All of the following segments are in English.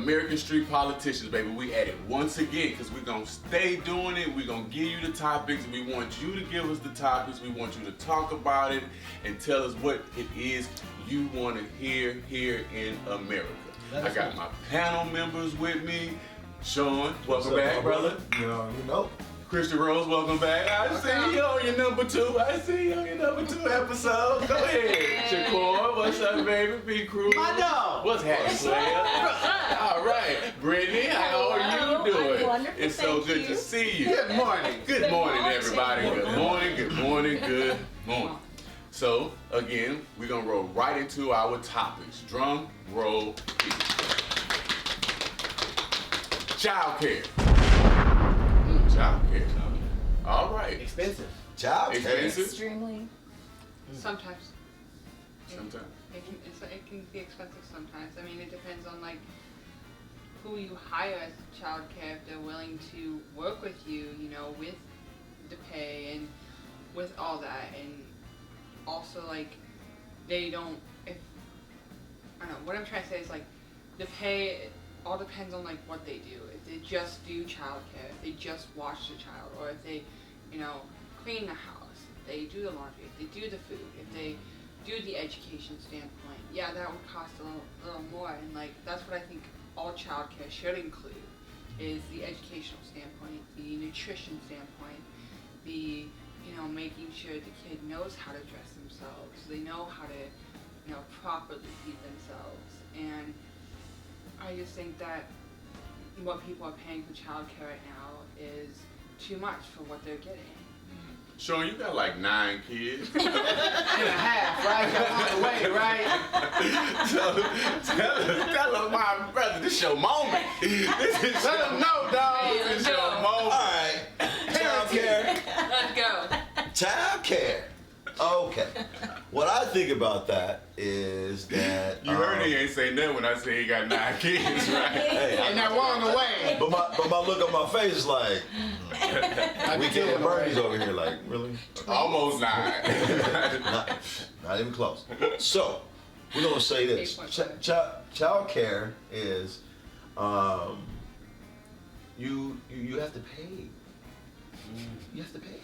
American Street Politicians, baby. We at it once again because we're going to stay doing it. We're going to give you the topics. We want you to give us the topics. We want you to talk about it and tell us what it is you want to hear here in America. I got my panel members with me. Sean, welcome back, brother. You know. Christian Rose, welcome back. I see you on your number 2. I see you on your number 2 episode. Go ahead. Shakur, what's up, baby? B Crew. My dog. What's happening, player? All right. Brittany, how are you doing? Wonderful. It's so good to see you. Good morning. Good morning, everybody. Good morning, good morning, good morning. So, again, we're going to roll right into our topics. Drum roll, please. Child care. Child care. All right. Expensive. Child care. Expensive? Extremely. Sometimes. Sometimes. It can be expensive sometimes. I mean, it depends on like who you hire as child care, if they're willing to work with you, you know, with the pay and with all that, and also like they don't. If I don't know what I'm trying to say is like the pay. All depends on like what they do. If they just do childcare, if they just watch the child, or if they, you know, clean the house, if they do the laundry, if they do the food, if they do the education standpoint, yeah, that would cost a little more. And like that's what I think all childcare should include is the educational standpoint, the nutrition standpoint, the making sure the kid knows how to dress themselves, they know how to properly feed themselves. And I just think that what people are paying for childcare right now is too much for what they're getting. Sean, you got like 9 kids. And a half, right? On the way, right? So tell us, my brother, this your moment. This is Let them know, dog. This is your moment. All right. Child care. Let's go. Child care. Okay. What I think about that is that You heard he ain't say nothing when I said he got 9 kids, right? Hey, And they're on the way. but my look on my face is like we getting Bernie's over here. Like really? Almost 9. Not even close. So we're gonna say this: child care is you have to pay. You have to pay.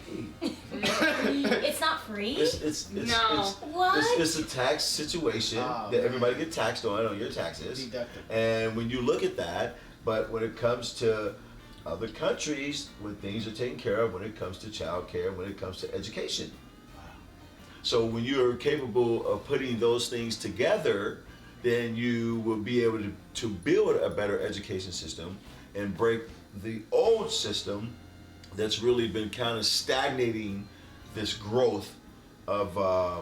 It's not free. It's What? It's a tax situation that everybody gets taxed on your taxes. Deducted. And when you look at that, but when it comes to other countries, when things are taken care of, when it comes to child care, when it comes to education. So when you're capable of putting those things together, then you will be able to build a better education system and break the old system that's really been kind of stagnating this growth of, a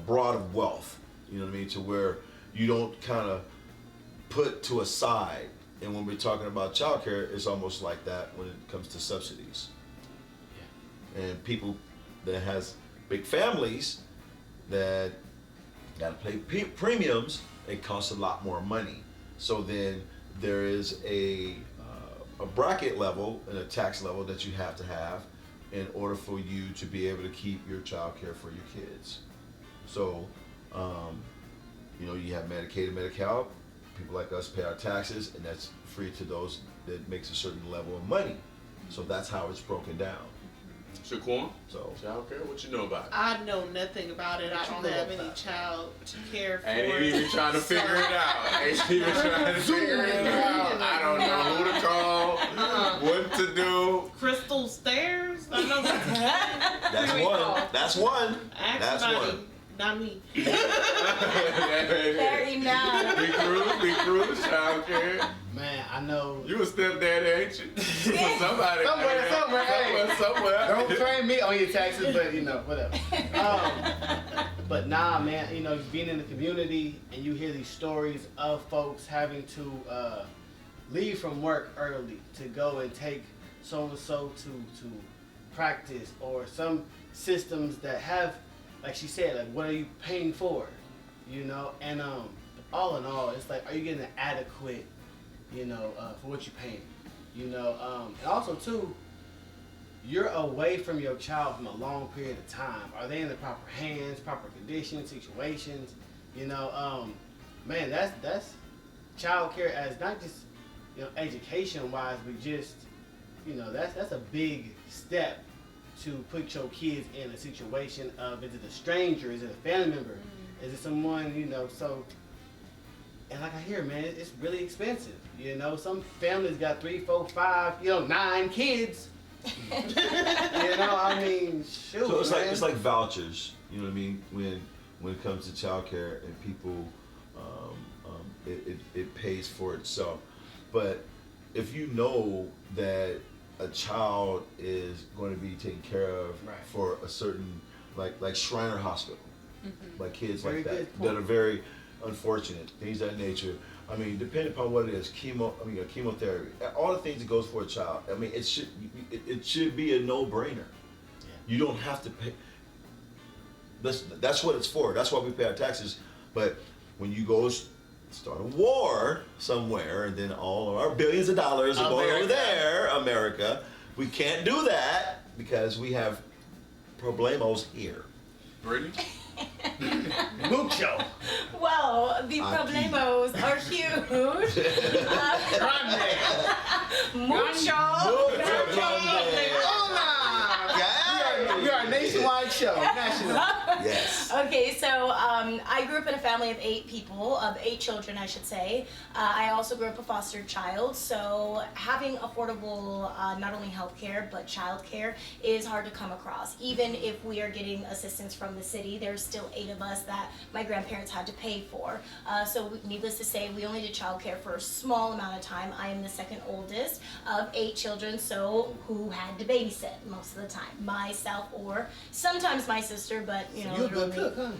broad of wealth. You know what I mean? To where you don't kind of put to a side. And when we're talking about childcare, it's almost like that when it comes to subsidies. Yeah. And people that has big families that got to pay premiums, it costs a lot more money. So then there is a bracket level and a tax level that you have to have in order for you to be able to keep your child care for your kids. So, you have Medicaid and Medi-Cal. People like us pay our taxes, and that's free to those that makes a certain level of money. So that's how it's broken down. Shaquan, So child care, what you know about it? I know nothing about it. I don't have any child to care for. Ain't even trying to figure it out. Ain't even trying to figure it out. I don't know who to call, what to do. Crystal Stairs? I know that's one. That's one. Ask That's Bonnie, one. not me. Very nice. Big Cruz, child care. Man, I know. You a stepdaddy, ain't you? Somebody. Somewhere, hey. Somewhere. Don't train me on your taxes, but whatever. But nah, man, you know, being in the community and you hear these stories of folks having to leave from work early to go and take so and so to practice, or some systems that have, like she said, like what are you paying for, you know? And all in all, it's like, are you getting an adequate, you know, for what you're paying, you know? And also too, you're away from your child from a long period of time. Are they in the proper hands, proper conditions, situations? You know, man, that's child care as not just, you know, education wise, but just, you know, that's a big step to put your kids in a situation of, is it a stranger, is it a family member, is it someone, you know? So, and like I hear, man, it's really expensive. You know, some families got 3, 4, 5, you know, 9 kids. You know, I mean, shoot, So man. it's like vouchers. You know what I mean? When it comes to childcare and people, it pays for itself. But if you know that a child is going to be taken care of for a certain, like Shriner Hospital, like kids Very like that good point. that are very unfortunate, things of that nature. I mean, depending upon what it is, chemotherapy, all the things that goes for a child. I mean, it should be a no-brainer. Yeah. You don't have to pay. That's what it's for. That's why we pay our taxes. But when you go start a war somewhere, and then all of our billions of dollars are going over there, America, we can't do that because we have problemos here. Brittany? Mucho. Well, the problemos are huge. Mucho. We are a nationwide show. National. Yes. Okay, so I grew up in a family of 8 people, of 8 children, I should say. I also grew up a foster child, so having affordable not only health care but child care is hard to come across. Even if we are getting assistance from the city, there's still 8 of us that my grandparents had to pay for. So needless to say, we only did child care for a small amount of time. I am the second oldest of 8 children, so who had to babysit most of the time? Myself or sometimes my sister, but you know, You're a good cook, huh?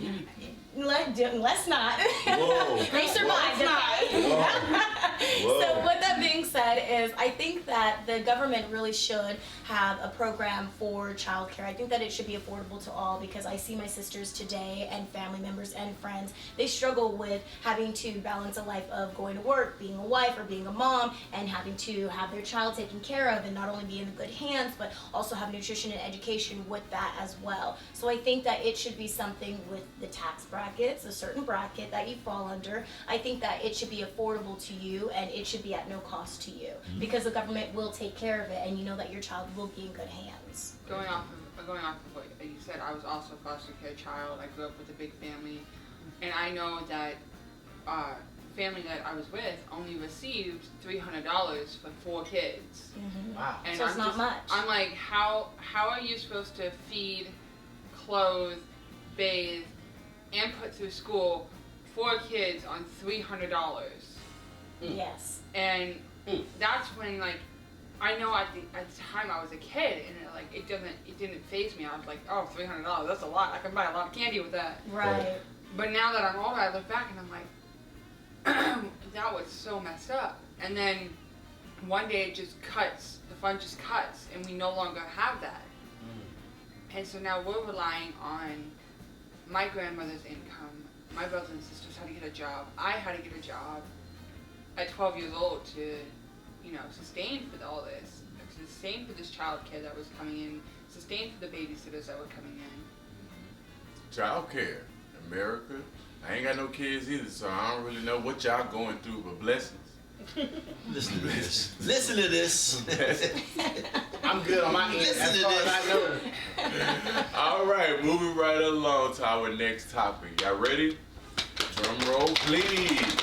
let's not. Whoa. They survived. Whoa. Whoa. So with that being said, is I think that the government really should have a program for childcare. I think that it should be affordable to all, because I see my sisters today and family members and friends, they struggle with having to balance a life of going to work, being a wife or being a mom, and having to have their child taken care of and not only be in good hands, but also have nutrition and education with that as well. So I think that it should be something with the tax brackets, a certain bracket that you fall under. I think that it should be affordable to you and it should be at no cost to you, because the government will take care of it and you know that your child will be in good hands. Going off of what you said, I was also a foster care child. I grew up with a big family, and I know that family that I was with only received $300 for 4 kids. Wow. And So it's not much. I'm like, how are you supposed to feed, clothe, bathe, and put through school 4 kids on $300? Yes. And that's when, like, I know at the time I was a kid, and it didn't faze me. I was like, oh, $300, that's a lot. I can buy a lot of candy with that. Right. But now that I'm older, I look back and I'm like, that was so messed up. And then one day it just cuts, the fund just cuts, and we no longer have that. And so now we're relying on my grandmother's income. My brothers and sisters had to get a job. I had to get a job at 12 years old to, sustain for all this. Sustain for this child care that was coming in. Sustain for the babysitters that were coming in. Child care, America. I ain't got no kids either, so I don't really know what y'all going through, but blessings. Listen to this. Listen to this. I'm good on my end. Listen As to far as this. I know. All right, moving right along to our next topic. Y'all ready? Drum roll, please.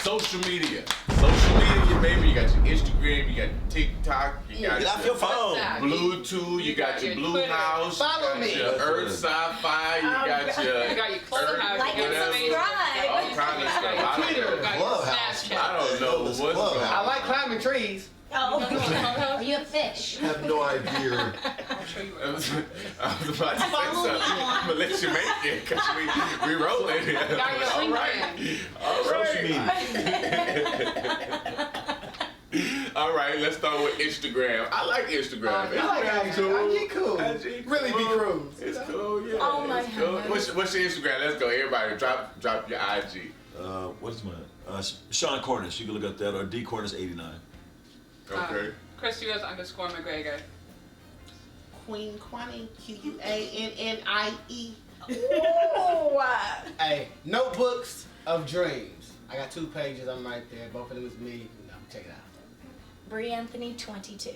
Social media. Social media, baby. You got your Instagram, you got your TikTok, you got Get off your phone. Bluetooth, you got your Blue Twitter. House, Follow you got me. your Earth Sci-Fi, you got your You got your Clubhouse, Like you got and your subscribe. Facebook, all kind of stuff. I don't Twitter. know. you got your Clubhouse. Snapchat. I don't know what's going on. I like climbing trees. Oh, are you a fish? I have no idea. I'll show you. I was about to say Follow me something. on. I'm gonna let you make it because we rolling. Got your All link right. in. All Social right. All right, let's start with Instagram. I like Instagram. I like Instagram IG cool. IG Really be cool. It's cool, yeah. Oh my it's cool. goodness. What's your Instagram? Let's go. Everybody, drop your IG. What's mine? Sean Cornish. You can look up that, or D Cornish 89. Okay. Christios _ McGregor. Queen Quannie, QUANNIE. Ooh. Hey, Notebooks of Dreams. I got 2 pages. I'm right there. Both of them is me. You know, check it out. Bree Anthony 22.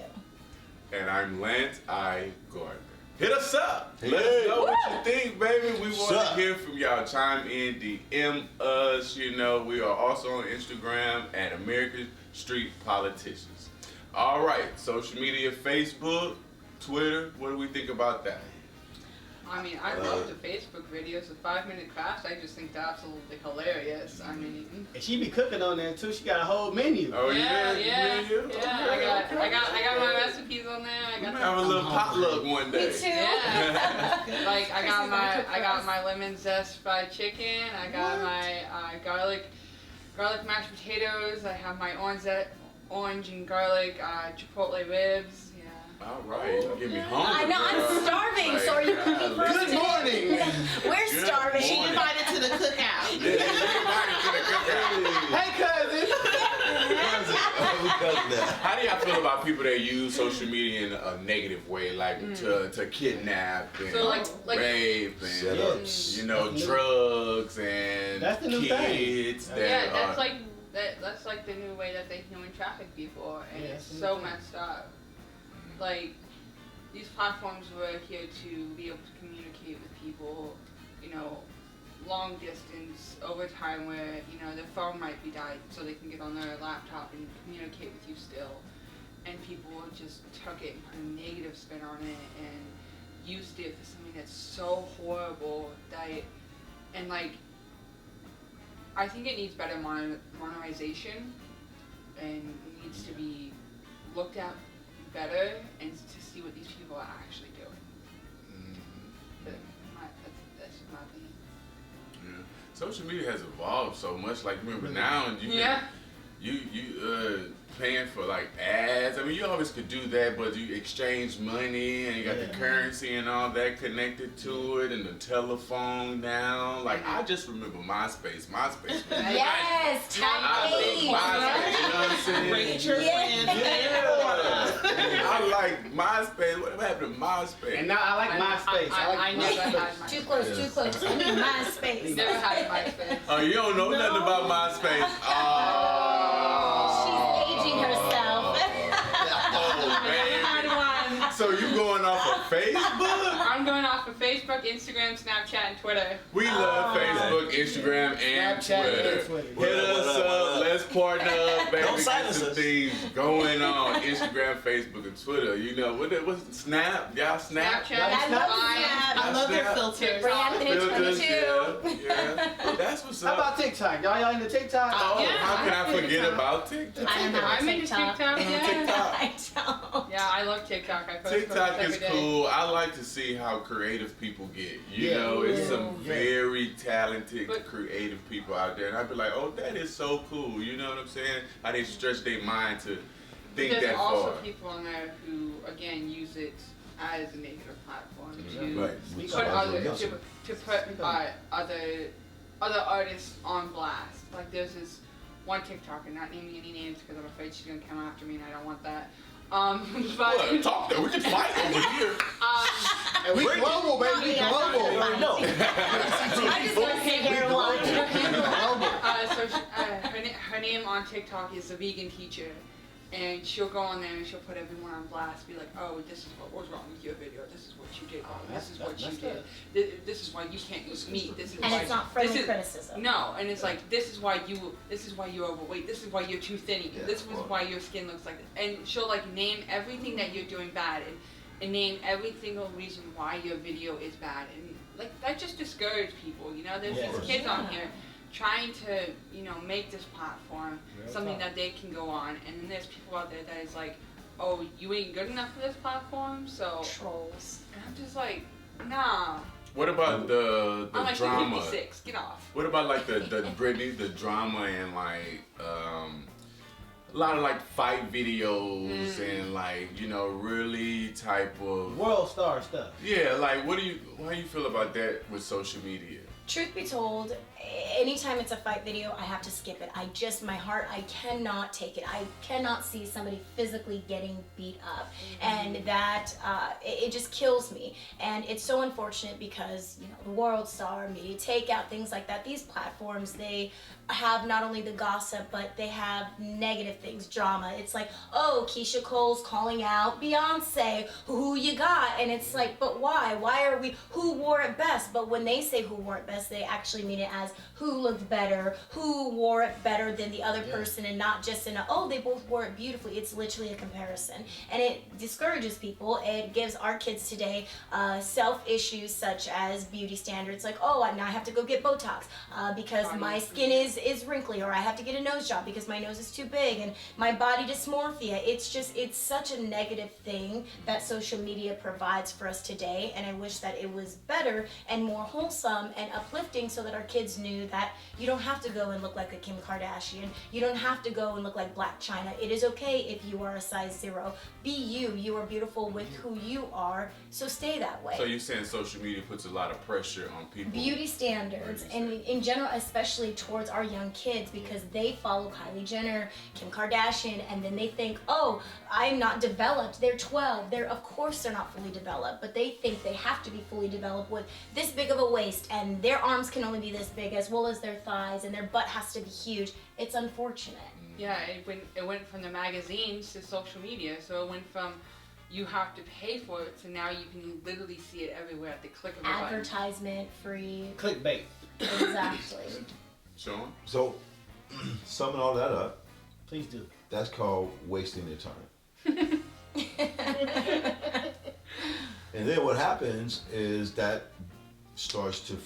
And I'm Lance I. Gardner. Hit us up. Hey. Let us know what you think, baby. We want Sup? to hear from y'all. Chime in, DM us. You know, we are also on Instagram at American Street Politicians. All right, social media, Facebook, Twitter. What do we think about that? I mean, I love the Facebook videos, the 5-minute crafts. I just think they're absolutely hilarious. I mean, And she be cooking on there too. She got a whole menu. Oh yeah. Okay, I got my recipes on there. I We got have a little potluck one day. Me too. Yeah. Like I Chrissy's gonna cook for got us. my lemon zest fried chicken. I got my garlic mashed potatoes. I have my orange and garlic chipotle ribs. Yeah. All right, you get me hungry. I know, I'm girl. starving, Like, so are you cooking for us Good today? morning. We're Good starving. She morning. invited to the cookout. Yeah, you invited to the cookout. Hey, cousin. How do y'all feel about people that use social media in a negative way, like to kidnap and So, like- rape and Setups. you know drugs and That's the new kids thing. that Yeah, are that's like the new way that they human traffic people, and Yeah, it's that's so the new thing. messed up. Like, these platforms were here to be able to communicate with people, you know, long distance over time where, you know, their phone might be died so they can get on their laptop and communicate with you still. And people just took it and put a negative spin on it and used it for something that's so horrible that, and like, I think it needs better monetization and needs to be looked at better and to see what these people are actually doing. But that's my opinion. yeah. Social media has evolved so much. Like remember now, you can, you paying for like ads. I mean, you always could do that, but you exchange money and you got the currency and all that connected to it, and the telephone now. Like I just remember MySpace. MySpace was Yes, I tap love me. MySpace. You know what I'm saying? Rate your Yeah. friends. I like MySpace. What happened to MySpace? And now I like MySpace. I like never MySpace. had MySpace. Too close, too close. I need my space. Never had MySpace. Oh, you don't know nothing about MySpace. She's aging herself. Oh, baby. Had one. So you going off of Facebook? I'm going off of Facebook, Instagram, Snapchat, and Twitter. We love Facebook, Instagram, and Snapchat and Twitter. Twitter. Hit us up. Let's partner up, baby. Don't Get silence some us. things going on Instagram, Facebook, and Twitter. You know what's Snap? Y'all Snap? Snapchat, I love Vine, I love their Snap. filters. Bree Anthony Filters, 22. yeah. That's what's How up. about TikTok? Y'all into TikTok? Oh, Yeah, how can I I'm forget TikTok. about TikTok? I don't know I'm into TikTok, yeah. TikTok. I don't. Yeah, I love TikTok. I post TikTok photos is every day. cool. I like to see how creative people get. You know, it's some Yeah. very talented, But- creative people out there. And I'd be like, oh, that is so cool. You know what I'm saying? How they stretch their mind to think There's that also far. people on there who, again, use it as a negative platform to Right. We put talked other about to put other artists on blast. Like there's this one TikToker, not naming any names because I'm afraid she's gonna come after me and I don't want that. But What? Talk that. We can fight over here. And we global, baby. We Yeah, global. no, No. I'm just gonna sit here and watch. her name on TikTok is the vegan teacher, and she'll go on there and she'll put everyone on blast, be like, oh, this is what was wrong with your video, this is what you did wrong, this is what you did, this is why you can't use meat, this is And why it's not friendly this is, criticism. no, and it's like this is why you're overweight, this is why you're too thin, this is why your skin looks like this, and she'll like name everything that you're doing bad and name every single reason why your video is bad, and like that just discourages people, you know. There's Yeah. these kids on here trying to, make this platform Real something talk. that they can go on, and then there's people out there that is like, oh, you ain't good enough for this platform, so. Trolls. And I'm just like, nah. What about the I'm like, drama? EP6, get off. What about like the Britney, the drama and like a lot of like fight videos and like really type of World star stuff. yeah, like how do you feel about that with social media? Truth be told, anytime it's a fight video, I have to skip it. My heart, I cannot take it. I cannot see somebody physically getting beat up. And that, it just kills me. And it's so unfortunate because, the World Star, Media Takeout, things like that, these platforms, they have not only the gossip, but they have negative things, drama. It's like, oh, Keisha Cole's calling out Beyonce, who you got? And it's like, but why? Who wore it best? But when they say who wore it best, they actually mean it as who looked better, who wore it better than the other person, and not just in they both wore it beautifully. It's literally a comparison. And it discourages people. It gives our kids today self-issues such as beauty standards, like, oh, now I have to go get Botox because my skin is wrinkly, or I have to get a nose job because my nose is too big, and my body dysmorphia. It's such a negative thing that social media provides for us today, and I wish that it was better and more wholesome and uplifting so that our kids knew that you don't have to go and look like a Kim Kardashian. You don't have to go and look like Black China. It is okay if you are a size 0. Be you. You are beautiful with who you are, so stay that way. So you're saying social media puts a lot of pressure on people? Beauty standards, and in general, especially towards our young kids, because they follow Kylie Jenner, Kim Kardashian, and then they think, oh, I'm not developed. They're 12. Of course they're not fully developed, but they think they have to be fully developed with this big of a waist, and their arms can only be this big, as well as their thighs, and their butt has to be huge. It's unfortunate. Yeah, it went from the magazines to social media, so it went from you have to pay for it to now you can literally see it everywhere at the click of a button. Advertisement free. Clickbait. Exactly. Sean? So, summing all that up, Please do. that's called wasting their time. And then what happens is that starts to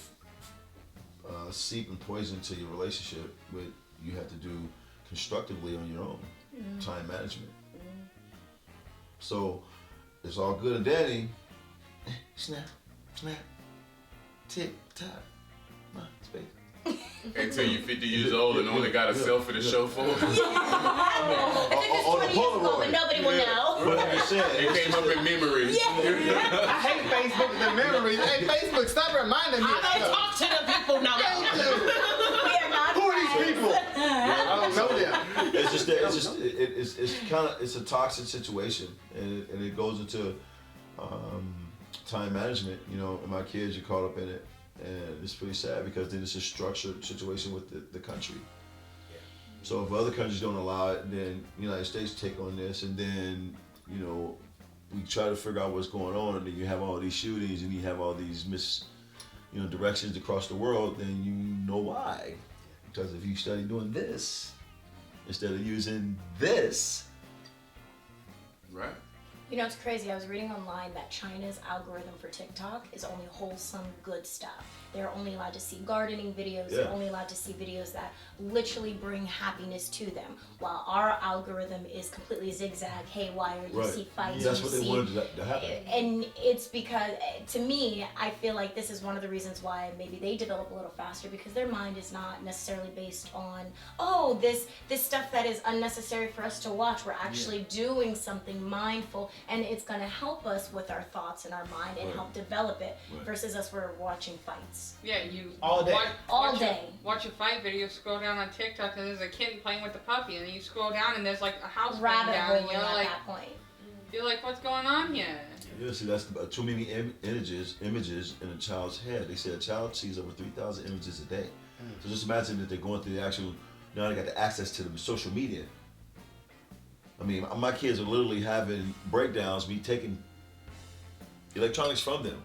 seep and poison to your relationship, which you have to do constructively on your own. Time management. So it's all good and dandy. Snap, tick, tock, my space. Until you're 50 years old and only got a selfie to show for it. I think it's 20 years ago, but nobody will know. But I'm just saying, It came up in memories. I hate Facebook the memories. Hey, Facebook, stop reminding me. I don't talk to the people now. We are not Who are these friends. people? I don't know them. it's a toxic situation, and it goes into time management. And my kids are caught up in it, and it's pretty sad because then it's a structured situation with the country. So if other countries don't allow it, then the United States take on this, and then we try to figure out what's going on, and then you have all these shootings, and you have all these directions across the world. Then you know why. Because if you study doing this instead of using this, Right? It's crazy. I was reading online that China's algorithm for TikTok is only wholesome, good stuff. They're only allowed to see gardening videos. They're only allowed to see videos that literally bring happiness to them. While our algorithm is completely zigzag, haywire. You see fights. That's you what they see, wanted to happen. And it's because, to me, I feel like this is one of the reasons why maybe they develop a little faster, because their mind is not necessarily based on, this stuff that is unnecessary for us to watch. We're actually doing something mindful, and it's going to help us with our thoughts and our mind and help develop it, versus us we're watching fights. Yeah, you All day. Watch a fight video, scroll down on TikTok, and there's a kid playing with the puppy, and then you scroll down, and there's like a house burning Rabbit down, hole and you're at like, that point. what's going on here? Yeah, see, that's too many images in a child's head. They say a child sees over 3,000 images a day. So just imagine that they're going through now they got the access to the social media. I mean, my kids are literally having breakdowns, me taking electronics from them.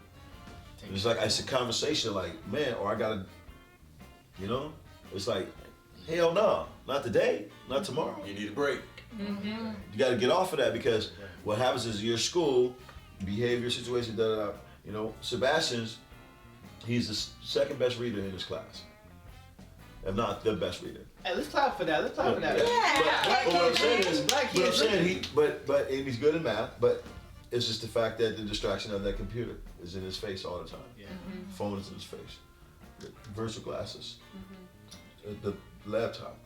It's like, it's a conversation like, man, or I gotta, it's like, hell no, not today, not tomorrow. You need a break. You gotta get off of that, because what happens is your school, behavior situation, Sebastian's, he's the second best reader in his class. if not the best reader. Hey, let's clap for that. Let's clap for that. Yeah. But what I'm saying is, Black but I'm kids saying but and he's good in math, but it's just the fact that the distraction of that computer is in his face all the time. Yeah. Phone is in his face. The virtual glasses. The laptop.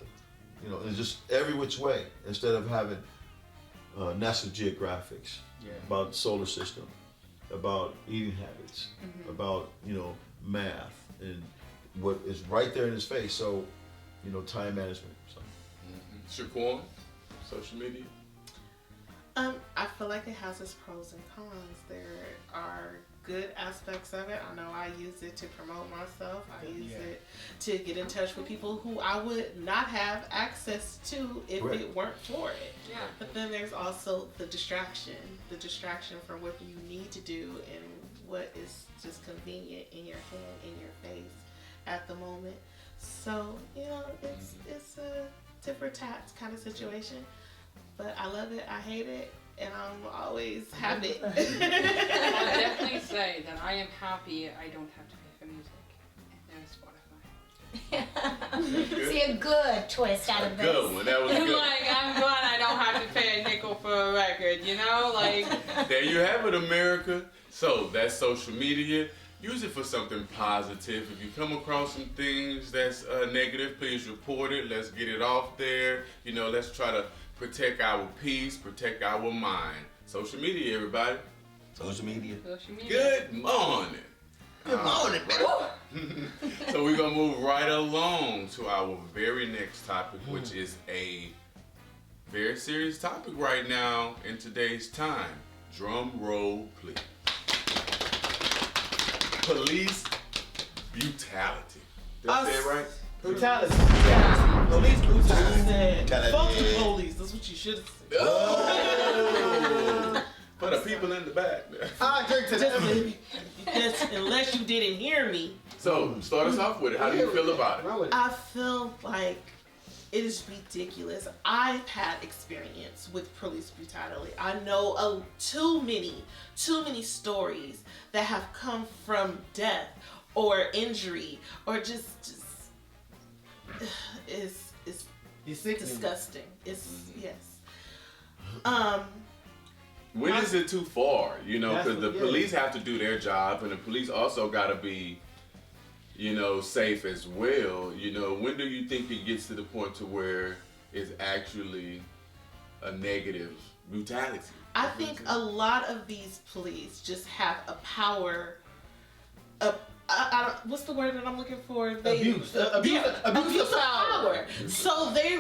It's just every which way. Instead of having National Geographics about solar system, about eating habits, about math, and what is right there in his face. So, time management. So. Shaquan, social media. I feel like it has its pros and cons. There are good aspects of it. I know I use it to promote myself. I use it to get in touch with people who I would not have access to if it weren't for it. Yeah. But then there's also the distraction from what you need to do and what is just convenient in your hand, in your face at the moment. So, it's a different tax kind of situation. But I love it, I hate it, and I'm always happy. I'll definitely say that I am happy I don't have to pay for music. And there's Spotify. See a good twist out of this. Good one. That was I'm good. like, I'm glad I don't have to pay a nickel for a record, There you have it, America. So that's social media. Use it for something positive. If you come across some things that's negative, please report it. Let's get it off there. Let's try to protect our peace, protect our mind. Social media, everybody. Social media. Social media. Good morning. Good morning. Right. So we're going to move right along to our very next topic, which is a very serious topic right now in today's time. Drum roll, please. Police brutality. Did I say it right? Brutality. Police brutality. Kinda Fuck the did. police. That's what you should have said. Oh! For the people in the back. I drink to that. Yes, unless you didn't hear me. So, start us off with it. How do you feel about it? Run with it. I feel like it is ridiculous. I've had experience with police brutality. I know too many stories that have come from death or injury or just it's He's sick. disgusting. It's yes. When is it too far? Because the Yeah. police have to do their job, and the police also got to be, safe as well. When do you think it gets to the point to where it's actually a negative brutality? I think a lot of these police just have a power. I don't, what's the word that I'm looking for? Abuse of power. So they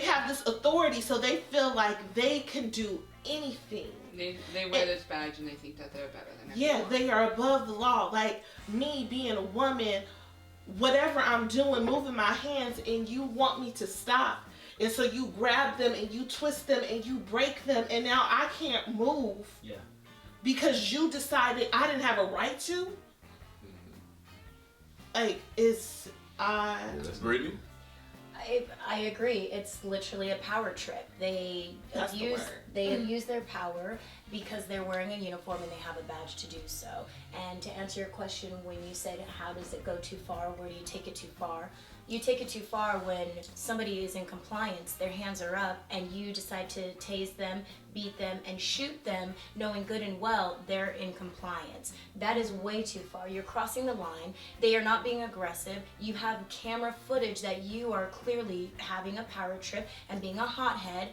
have this authority, so they feel like they can do anything. They wear this badge and they think that they're better than everyone. Yeah, they are above the law. Like me being a woman, whatever I'm doing, moving my hands, and you want me to stop. And so you grab them and you twist them and you break them, and now I can't move. Yeah. Because you decided I didn't have a right to. Like Brittany? I agree. It's literally a power trip. They That's the word. abuse their power because they're wearing a uniform and they have a badge to do so. And to answer your question, when you said how does it go too far, where do you take it too far? You take it too far when somebody is in compliance, their hands are up, and you decide to tase them, beat them, and shoot them, knowing good and well they're in compliance. That is way too far. You're crossing the line. They are not being aggressive. You have camera footage that you are clearly having a power trip and being a hothead,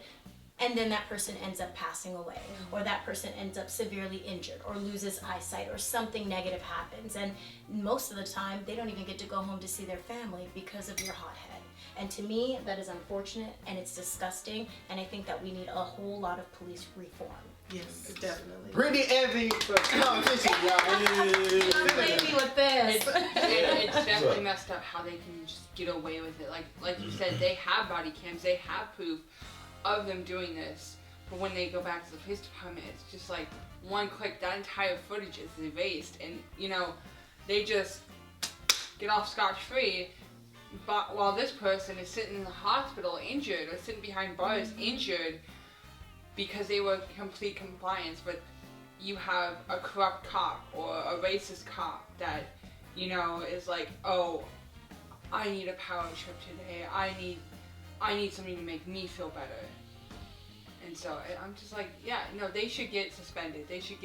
and then that person ends up passing away, or that person ends up severely injured, or loses eyesight, or something negative happens. And most of the time, they don't even get to go home to see their family because of your hothead. And to me, that is unfortunate, and it's disgusting, and I think that we need a whole lot of police reform. yes, definitely. Brittany Anthony for competition, y'all. Don't play me with this. It's definitely messed up how they can just get away with it. Like you said, they have body cams, they have proof of them doing this, but when they go back to the police department, it's just like one click, that entire footage is erased, and they just get off scotch-free. But while this person is sitting in the hospital injured, or sitting behind bars injured because they were in complete compliance, but you have a corrupt cop or a racist cop that is like, oh, I need a power trip today. I need something to make me feel better. And so I'm just like, yeah, no, they should get suspended. They should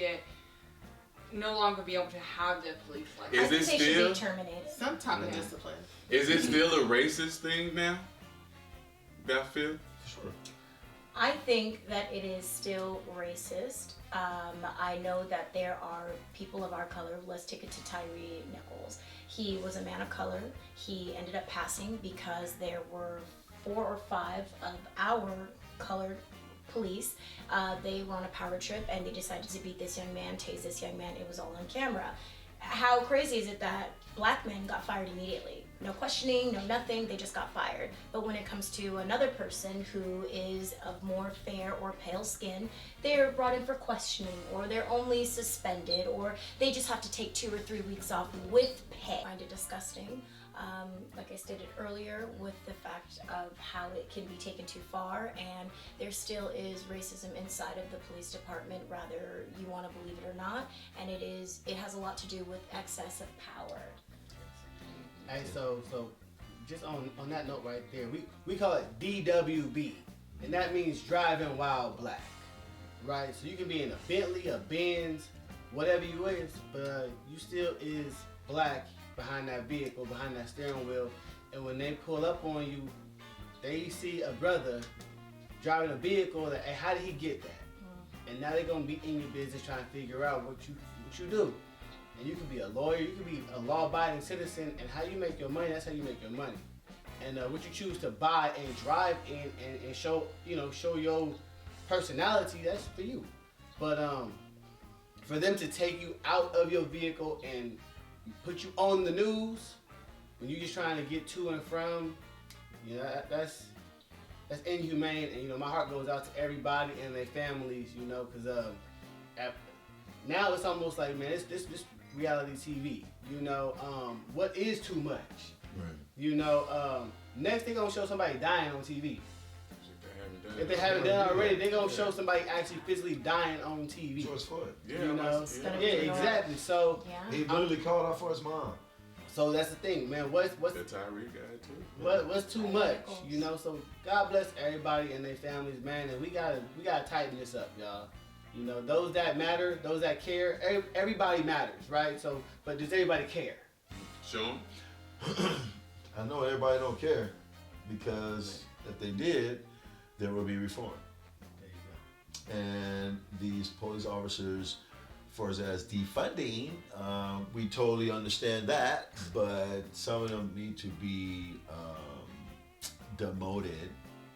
no longer be able to have their police license. I think they should be terminated. Some type of discipline. Is it still a racist thing now? That feel? Sure. I think that it is still racist. I know that there are people of our color. Let's take it to Tyree Nichols. He was a man of color. He ended up passing because there were 4 or 5 of our colored police. They were on a power trip and they decided to beat this young man, tase this young man. It was all on camera. How crazy is it that black men got fired immediately? No questioning, no nothing, they just got fired. But when it comes to another person who is of more fair or pale skin, they're brought in for questioning, or they're only suspended, or they just have to take 2 or 3 weeks off with pay. I find it disgusting. Like I stated earlier, with the fact of how it can be taken too far, and there still is racism inside of the police department, whether you want to believe it or not, and it has a lot to do with excess of power. Hey, so just on that note right there, we call it DWB, and that means driving while black, right? So you can be in a Bentley, a Benz, whatever you is, but you still is black behind that vehicle, behind that steering wheel, and when they pull up on you, they see a brother driving a vehicle that, hey, how did he get that? And now they're gonna be in your business trying to figure out what you do. And you could be a lawyer, you could be a law-abiding citizen, and how you make your money, that's how you make your money. And what you choose to buy and drive in and show your personality, that's for you. But for them to take you out of your vehicle and put you on the news when you're just trying to get to and from, that's inhumane. And my heart goes out to everybody and their families, because now it's almost like, man, this reality TV. What is too much? Right. Next they're gonna show somebody dying on TV. If They haven't done it already, they're gonna show somebody actually physically dying on TV. George Floyd. Yeah, exactly. So Yeah. He literally called out for his mom. So that's the thing, man. What's The Tyree guy too. what's too much? So God bless everybody and their families, man. And we gotta tighten this up, y'all. Those that matter, those that care, everybody matters, right? So, but does everybody care? Sean? I know everybody don't care, because if they did, there would be reform. There you And these police officers, for as defunding, we totally understand that, but some of them need to be demoted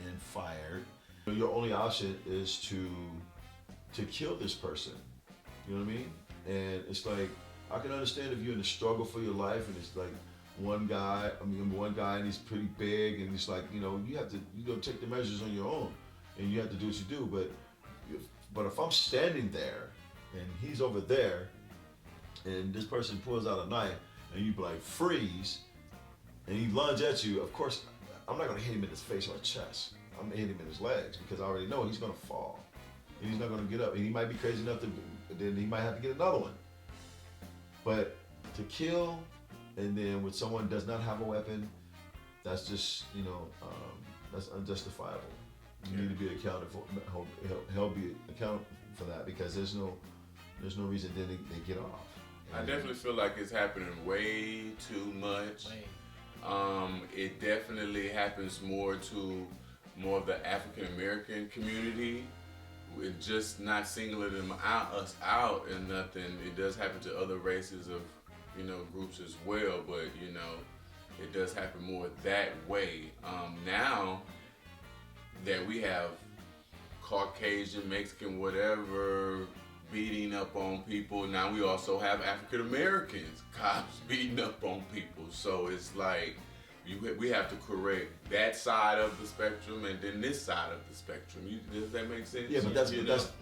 and fired. Your only option is to kill this person. You know what I mean? And it's like, I can understand if you're in a struggle for your life, and it's like one guy, and he's pretty big, and it's like, you have to take the measures on your own, and you have to do what you do. But if I'm standing there and he's over there, and this person pulls out a knife, and you be like, freeze, and he lunge at you, of course, I'm not gonna hit him in his face or chest. I'm gonna hit him in his legs, because I already know he's gonna fall. And he's not gonna get up. And he might be crazy enough then he might have to get another one. But to kill, and then when someone does not have a weapon, that's just, that's unjustifiable. You need to be accounted for, held be accountable for that, because there's no reason then they get off. I definitely feel like it's happening way too much. It definitely happens more of the African American community. We're just not singling us out and nothing. It does happen to other races of, groups as well, but it does happen more that way. Now that we have Caucasian, Mexican, whatever, beating up on people, now we also have African Americans, cops beating up on people. So it's like, we have to correct that side of the spectrum and then this side of the spectrum. Does that make sense? Yeah, but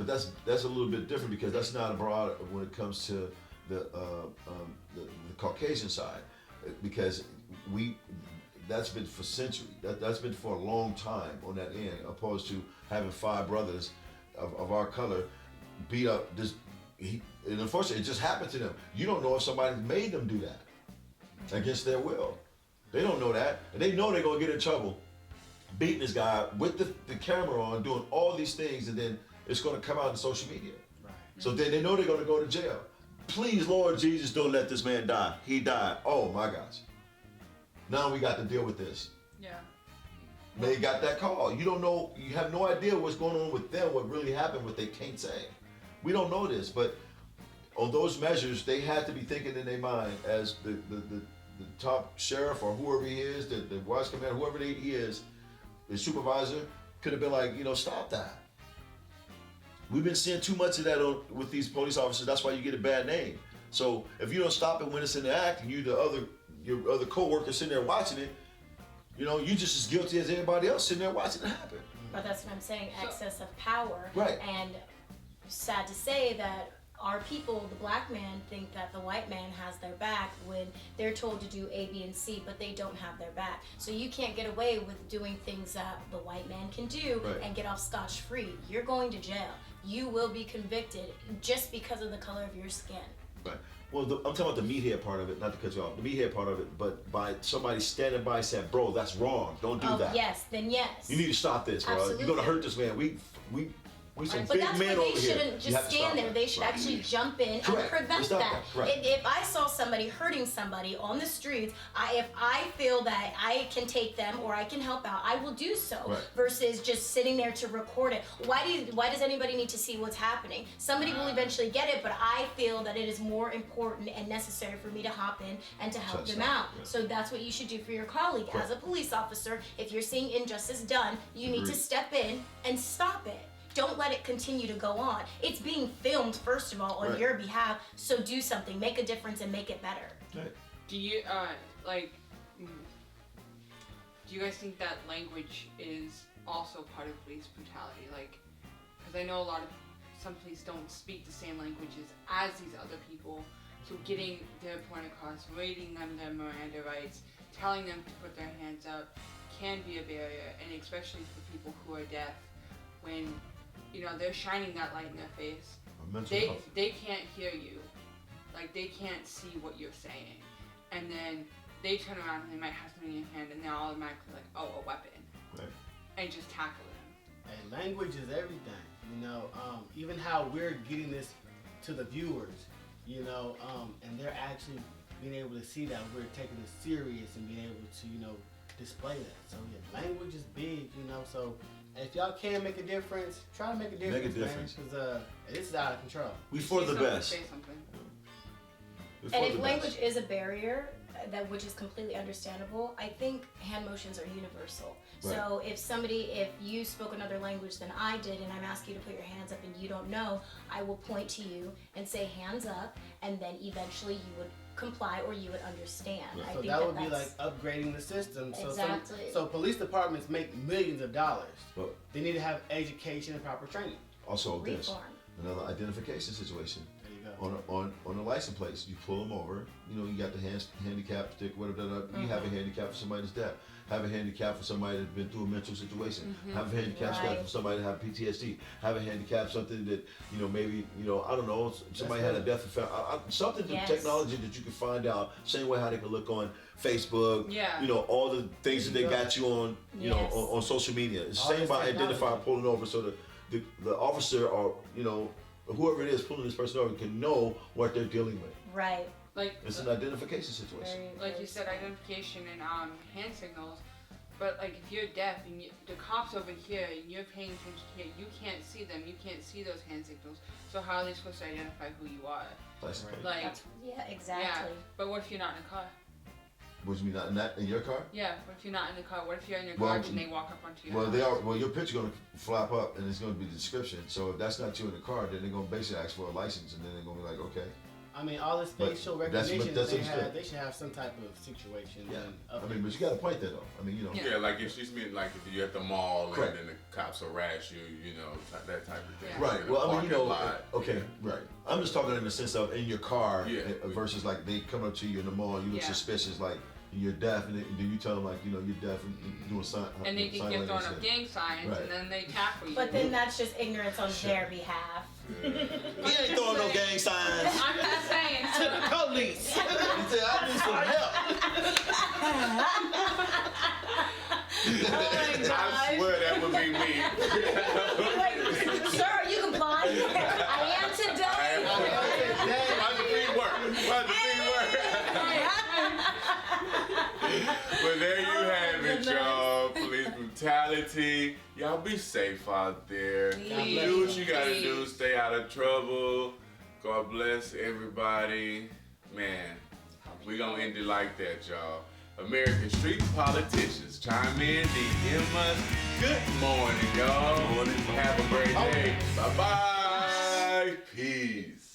that's a little bit different, because that's not broad when it comes to the Caucasian side, because that's been for centuries. That's been for a long time on that end, opposed to having 5 brothers of our color beat up this. And unfortunately, it just happened to them. You don't know if somebody made them do that against their will. They don't know that. And they know they're going to get in trouble beating this guy with the camera on, doing all these things, and then it's going to come out in social media. Right. So then they know they're going to go to jail. Please, Lord Jesus, don't let this man die. He died. Oh, my gosh. Now we got to deal with this. Yeah. They got that call. You don't know, you have no idea what's going on with them, what really happened, what they can't say. We don't know this, but on those measures, they had to be thinking in their mind as the top sheriff or whoever he is, the watch commander, whoever he is, the supervisor, could have been like, stop that. We've been seeing too much of that with these police officers. That's why you get a bad name. So if you don't stop it when it's in the act, and your other co-workers sitting there watching it, you're just as guilty as everybody else sitting there watching it happen. But that's what I'm saying, excess of power. Right. And sad to say that our people, the black man, think that the white man has their back when they're told to do A, B, and C, but they don't have their back. So you can't get away with doing things that the white man can do and get off scotch-free. You're going to jail. You will be convicted just because of the color of your skin. Right. Well, I'm talking about the meathead part of it, not to cut you off. The meathead part of it, but by somebody standing by saying, "Bro, that's wrong. Don't do that." Yes, then yes. You need to stop this, bro. Absolutely. You're gonna hurt this man. We some But big that's men why over they here. shouldn't just stand there. They should actually jump in and prevent Stop that. Right. If I saw somebody hurting somebody on the streets, if I feel that I can take them or I can help out, I will do so. Right. Versus just sitting there to record it. Why does anybody need to see what's happening? Somebody will eventually get it, but I feel that it is more important and necessary for me to hop in and to help them out. Yeah. So that's what you should do for your colleague. As a police officer, if you're seeing injustice done, you need to step in and stop it. Don't let it continue to go on. It's being filmed, first of all, on your behalf, so do something. Make a difference and make it better. Right. Do you, do you guys think that language is also part of police brutality? Because I know some police don't speak the same languages as these other people, so getting their point across, reading them their Miranda rights, telling them to put their hands up can be a barrier, and especially for people who are deaf, when they're shining that light in their face. They can't hear you. They can't see what you're saying. And then they turn around and they might have something in your hand and they're automatically like, oh, a weapon. Right. And just tackle them. And language is everything. Even how we're getting this to the viewers, and they're actually being able to see that we're taking it serious and being able to, display that. So yeah, language is big, so if y'all can make a difference, try to make a difference, man, because it's out of control. We for the best. Say something. And if language is a barrier, which is completely understandable, I think hand motions are universal. Right. So if you spoke another language than I did and I'm asking you to put your hands up and you don't know, I will point to you and say hands up, and then eventually you would comply or you would understand. Right. I So think that would be like upgrading the system. Exactly. So police departments make millions of dollars. Well, They need to have education and proper training. also this, reform. another identification situation. There you go. On the license plates, you pull them over. You got the handicap stick, whatever. You have a handicap for somebody that's deaf. Have a handicap for somebody that's been through a mental situation. Have a handicap strap for somebody that have PTSD. Have a handicap something that maybe I don't know, somebody had a death effect. Something technology that you can find out. Same way how they can look on Facebook. Yeah. All the things that they got you on. On social media. It's the same by identifying, pulling over, so the officer or whoever it is pulling this person over can know what they're dealing with. Right. It's an identification situation. Like you said, identification and hand signals. But if you're deaf and the cops over here and you're paying attention here, you can't see them. You can't see those hand signals. So how are they supposed to identify who you are? License plate. Exactly. Yeah. But what if you're not in a car? What you mean, not in your car? Yeah. What if you're not in the car? What if you're in your garage and they walk up onto your house? Well, your picture gonna flap up and it's gonna be the description. So if that's not you in the car, then they're gonna basically ask for a license, and then they're gonna be like, okay. I mean, all this facial recognition that's they should have some type of situation. Yeah. But you got a point there though. Yeah, if she's if you're at the mall and then the cops harass you, that type of thing. Right. Well, okay, right. I'm just talking in the sense of in your car versus they come up to you in the mall, you look suspicious, you're deaf, and then you tell them you're deaf and doing sign. And they think you're throwing up gang signs, and then they tackle you. But then that's just ignorance on their behalf. We ain't throwing no gang signs. I'm just saying. To the police. He said, I need some help. my I gosh. swear that would be me. Like, sir, are you complying? I am today. Why's the feet work? Why's the feet work? But there you have it, y'all. Police brutality. Y'all be safe out there. Please. Do what you gotta do. Stay out of trouble. God bless everybody. Man, we gonna end it like that, y'all. American street politicians, chime in, DM us. Good morning, y'all. Have a great day. Bye-bye. Peace.